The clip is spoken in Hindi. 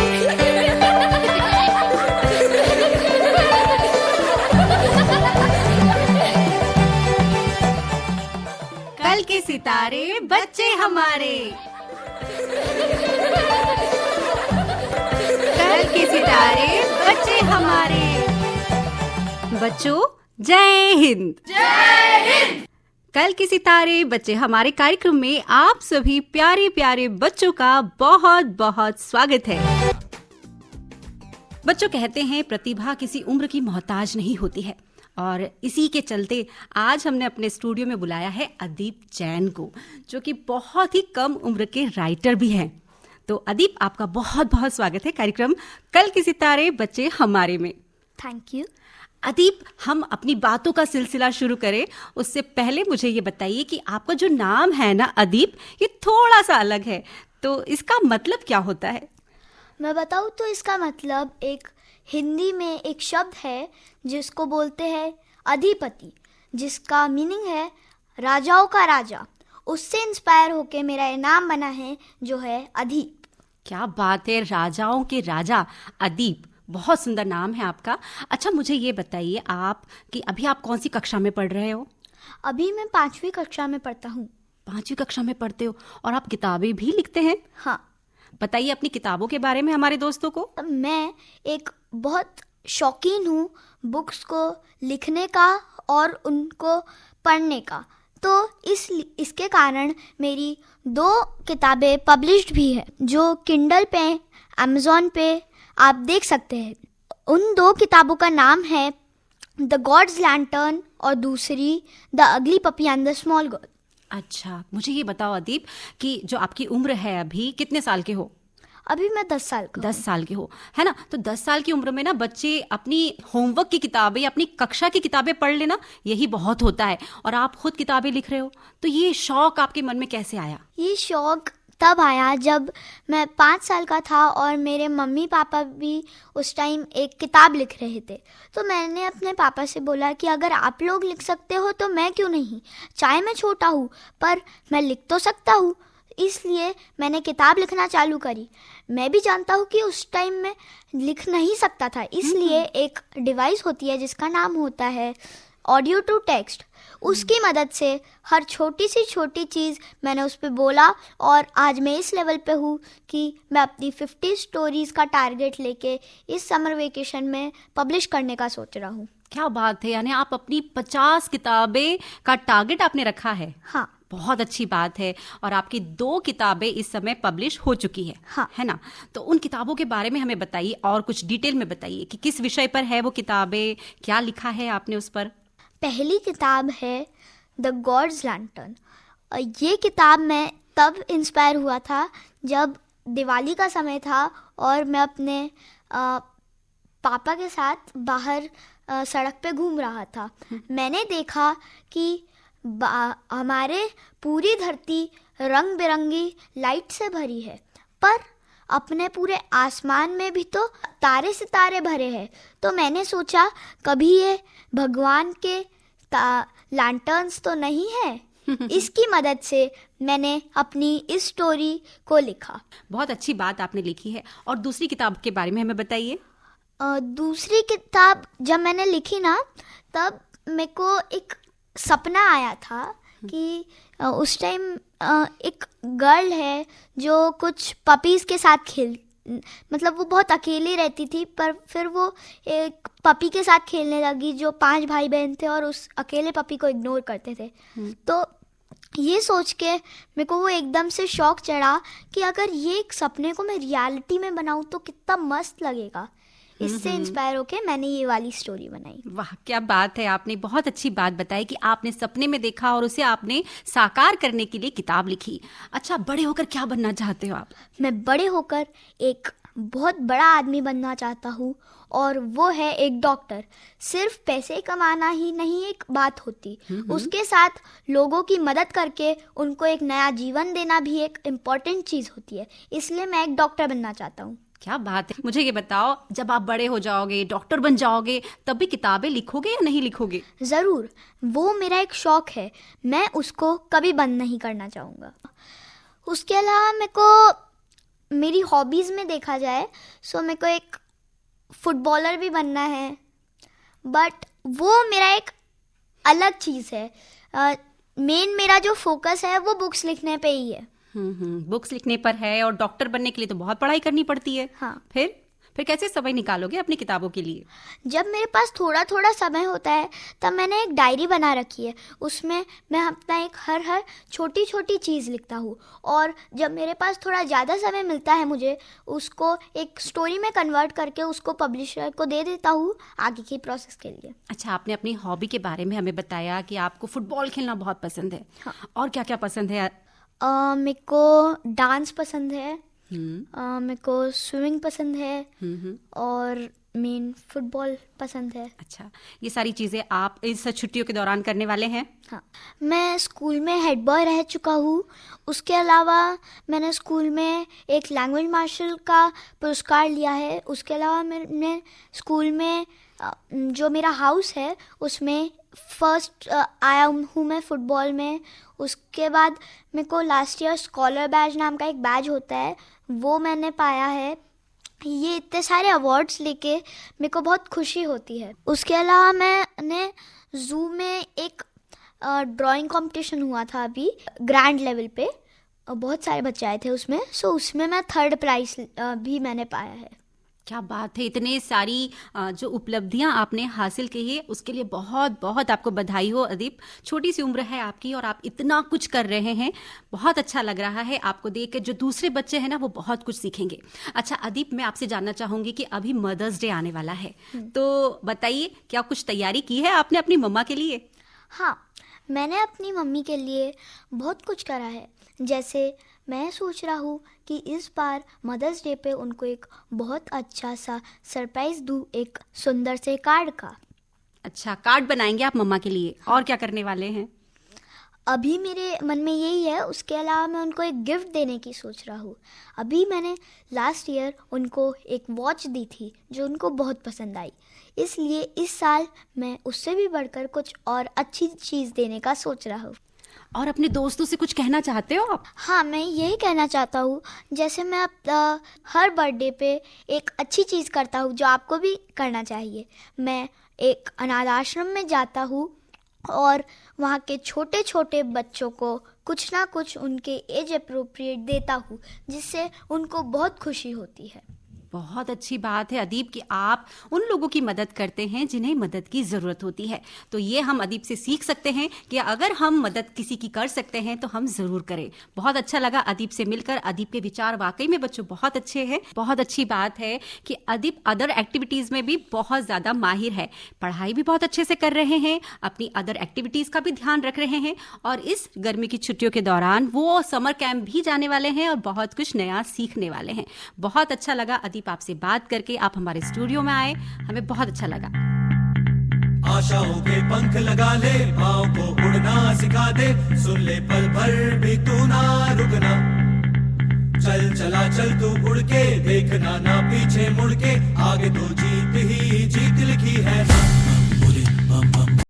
कल के सितारे बच्चे हमारे, कल के सितारे बच्चे हमारे। बच्चों जय हिंद। जय हिंद। कल के सितारे बच्चे हमारे कार्यक्रम में आप सभी प्यारे प्यारे बच्चों का बहुत बहुत स्वागत है। बच्चों कहते हैं प्रतिभा किसी उम्र की मोहताज नहीं होती है, और इसी के चलते आज हमने अपने स्टूडियो में बुलाया है अदीप जैन को, जो कि बहुत ही कम उम्र के राइटर भी हैं। तो अदीप, आपका बहुत बहुत स्वागत है कार्यक्रम कल के सितारे बच्चे हमारे में। Thank you. अदीप, हम अपनी बातों का सिलसिला शुरू करें उससे पहले मुझे ये बताइए कि आपका जो नाम है ना अदीप, ये थोड़ा सा अलग है, तो इसका मतलब क्या होता है? मैं बताऊँ तो इसका मतलब एक हिंदी में एक शब्द है जिसको बोलते हैं अधिपति, जिसका मीनिंग है राजाओं का राजा। उससे इंस्पायर होके मेरा ये नाम बना है जो है अदीप। क्या बात है, राजाओं के राजा अदीप, बहुत सुंदर नाम है आपका। अच्छा, मुझे ये बताइए आप कि अभी आप कौन सी कक्षा में पढ़ रहे हो? अभी मैं 5वीं कक्षा में पढ़ता हूँ। 5वीं कक्षा में पढ़ते हो और आप किताबें भी लिखते हैं? हाँ। बताइए अपनी किताबों के बारे में हमारे दोस्तों को। मैं एक बहुत शौकीन हूँ बुक्स को लिखने का और उनको पढ़ने का, तो इसके कारण मेरी 2 किताबें पब्लिश्ड भी है जो किंडल पे, अमेज़न पे आप देख सकते हैं। उन 2 किताबों का नाम है द गॉड्स लैंटर्न और दूसरी the ugly puppy and the small girl. अच्छा, मुझे ये बताओ अदीप कि जो आपकी उम्र है अभी, कितने साल के हो? अभी मैं 10 साल का 10 साल के हो, है ना? तो 10 साल की उम्र में ना बच्चे अपनी होमवर्क की किताबें या अपनी कक्षा की किताबें पढ़ लेना, यही बहुत होता है। और आप खुद किताबें लिख रहे हो, तो ये शौक आपके मन में कैसे आया? ये शौक तब आया जब मैं 5 साल का था और मेरे मम्मी पापा भी उस टाइम एक किताब लिख रहे थे। तो मैंने अपने पापा से बोला कि अगर आप लोग लिख सकते हो तो मैं क्यों नहीं, चाहे मैं छोटा हूँ पर मैं लिख तो सकता हूँ। इसलिए मैंने किताब लिखना चालू करी। मैं भी जानता हूँ कि उस टाइम में लिख नहीं सकता था, इसलिए एक डिवाइस होती है जिसका नाम होता है ऑडियो टू टेक्स्ट। उसकी मदद से हर छोटी सी छोटी चीज़ मैंने उस पर बोला, और आज मैं इस लेवल पे हूँ कि मैं अपनी 50 स्टोरीज़ का टारगेट लेके इस समर वेकेशन में पब्लिश करने का सोच रहा हूँ। क्या बात है, यानी आप अपनी 50 किताबें का टारगेट आपने रखा है? हाँ, बहुत अच्छी बात है। और आपकी 2 किताबें इस समय पब्लिश हो चुकी है, हाँ, है ना? तो उन किताबों के बारे में हमें बताइए और कुछ डिटेल में बताइए कि किस विषय पर है वो किताबें, क्या लिखा है आपने उस पर? पहली किताब है द गॉड्स लैंटर्न। ये किताब मैं तब इंस्पायर हुआ था जब दिवाली का समय था और मैं अपने पापा के साथ बाहर सड़क पे घूम रहा था। मैंने देखा कि हमारे पूरी धरती रंग बिरंगी लाइट से भरी है, पर अपने पूरे आसमान में भी तो तारे सितारे भरे हैं। तो मैंने सोचा कभी ये भगवान के लैंटर्न्स तो नहीं है। इसकी मदद से मैंने अपनी इस स्टोरी को लिखा। बहुत अच्छी बात आपने लिखी है। और दूसरी किताब के बारे में हमें बताइए। दूसरी किताब जब मैंने लिखी ना, तब मेरे को एक सपना आया था कि उस टाइम एक गर्ल है जो कुछ पपीज़ के साथ मतलब वो बहुत अकेली रहती थी, पर फिर वो एक पपी के साथ खेलने लगी जो 5 भाई बहन थे और उस अकेले पपी को इग्नोर करते थे। तो ये सोच के मेरे को वो एकदम से शौक चढ़ा कि अगर ये एक सपने को मैं रियलिटी में बनाऊँ तो कितना मस्त लगेगा। इससे इंस्पायर होके मैंने ये वाली स्टोरी बनाई। वाह, क्या बात है, आपने बहुत अच्छी बात बताई कि आपने सपने में देखा और उसे आपने साकार करने के लिए किताब लिखी। अच्छा, बड़े होकर क्या बनना चाहते हो आप? मैं बड़े होकर एक बहुत बड़ा आदमी बनना चाहता हूँ, और वो है एक डॉक्टर। सिर्फ पैसे कमाना ही नहीं एक बात होती, उसके साथ लोगों की मदद करके उनको एक नया जीवन देना भी एक इम्पॉर्टेंट चीज़ होती है। इसलिए मैं एक डॉक्टर बनना चाहता हूँ। क्या बात है। मुझे ये बताओ, जब आप बड़े हो जाओगे, डॉक्टर बन जाओगे, तब भी किताबें लिखोगे या नहीं लिखोगे? ज़रूर, वो मेरा एक शौक है, मैं उसको कभी बंद नहीं करना चाहूँगा। उसके अलावा मेरे को मेरी हॉबीज़ में देखा जाए सो मेरे को एक फुटबॉलर भी बनना है, बट वो मेरा एक अलग चीज़ है। मेन मेरा जो फोकस है वो बुक्स लिखने पे ही है। बुक्स लिखने पर है, और डॉक्टर बनने के लिए तो बहुत पढ़ाई करनी पड़ती है। हाँ। फिर कैसे समय निकालोगे अपनी किताबों के लिए? जब मेरे पास थोड़ा थोड़ा समय होता है तब मैंने एक डायरी बना रखी है, उसमें मैं अपना एक हर छोटी छोटी चीज़ लिखता हूँ, और जब मेरे पास थोड़ा ज़्यादा समय मिलता है मुझे उसको एक स्टोरी में कन्वर्ट करके उसको पब्लिशर को दे देता हूँ आगे की प्रोसेस के लिए। अच्छा, आपने अपनी हॉबी के बारे में हमें बताया कि आपको फुटबॉल खेलना बहुत पसंद है। हाँ। और क्या क्या पसंद है? मेरे को डांस पसंद है, मेरे को स्विमिंग पसंद है, और मेन फुटबॉल पसंद है। अच्छा, ये सारी चीज़ें आप इस छुट्टियों के दौरान करने वाले हैं? हाँ, मैं स्कूल में हेड बॉय रह चुका हूँ। उसके अलावा मैंने स्कूल में एक लैंग्वेज मार्शल का पुरस्कार लिया है। उसके अलावा मैंने स्कूल में जो मेरा हाउस है उसमें फर्स्ट आया हूँ मैं फुटबॉल में। उसके बाद मेरे को लास्ट ईयर स्कॉलर बैज नाम का एक बैज होता है वो मैंने पाया है। ये इतने सारे अवार्ड्स लेके मेरे को बहुत खुशी होती है। उसके अलावा मैंने जू में एक ड्राइंग कंपटीशन हुआ था अभी ग्रैंड लेवल पे, बहुत सारे बच्चे आए थे उसमें, सो उसमें मैं 3rd प्राइज भी मैंने पाया है। क्या बात है! इतने सारी जो उपलब्धियां आपने हासिल की है उसके लिए बहुत बहुत आपको बधाई हो अदीप। छोटी सी उम्र है आपकी और आप इतना कुछ कर रहे हैं, बहुत अच्छा लग रहा है आपको देख के। जो दूसरे बच्चे हैं ना वो बहुत कुछ सीखेंगे। अच्छा अदीप, मैं आपसे जानना चाहूंगी कि अभी मदर्स डे आने वाला है, तो बताइए क्या कुछ तैयारी की है आपने अपनी मम्मा के लिए? हाँ, मैंने अपनी मम्मी के लिए बहुत कुछ करा है। जैसे मैं सोच रहा हूँ कि इस बार मदर्स डे पे उनको एक बहुत अच्छा सा सरप्राइज दूँ, एक सुंदर से कार्ड का। अच्छा, कार्ड बनाएंगे आप मम्मा के लिए? और क्या करने वाले हैं? अभी मेरे मन में यही है। उसके अलावा मैं उनको एक गिफ्ट देने की सोच रहा हूँ। अभी मैंने लास्ट ईयर उनको एक वॉच दी थी जो उनको बहुत पसंद आई, इसलिए इस साल मैं उससे भी बढ़कर कुछ और अच्छी चीज़ देने का सोच रहा हूँ। और अपने दोस्तों से कुछ कहना चाहते हो आप? हाँ, मैं यही कहना चाहता हूँ, जैसे मैं हर बर्थडे पे एक अच्छी चीज़ करता हूँ जो आपको भी करना चाहिए। मैं एक अनाथ आश्रम में जाता हूँ और वहाँ के छोटे छोटे बच्चों को कुछ ना कुछ उनके एज अप्रोप्रिएट देता हूँ, जिससे उनको बहुत खुशी होती है। बहुत अच्छी बात है अदीप कि आप उन लोगों की मदद करते हैं जिन्हें मदद की ज़रूरत होती है। तो ये हम अदीप से सीख सकते हैं कि अगर हम मदद किसी की कर सकते हैं तो हम ज़रूर करें। बहुत अच्छा लगा अदीप से मिलकर। अदीप के विचार वाकई में बच्चों बहुत अच्छे हैं। बहुत अच्छी बात है कि अदीप अदर एक्टिविटीज़ में भी बहुत ज़्यादा माहिर है, पढ़ाई भी बहुत अच्छे से कर रहे हैं, अपनी अदर एक्टिविटीज़ का भी ध्यान रख रहे हैं, और इस गर्मी की छुट्टियों के दौरान वो समर कैंप भी जाने वाले हैं और बहुत कुछ नया सीखने वाले हैं। बहुत अच्छा लगा अदीप आपसे बात करके। आप हमारे स्टूडियो में आए, हमें बहुत अच्छा लगा। आशाओं के पंख लगा ले, पाँव को उड़ना सिखा दे, सुन ले पल भर भी तू ना रुकना। चल चला चल तू उड़ के, देखना ना पीछे मुड़ के, आगे तो जीत ही जीत लिखी है ना।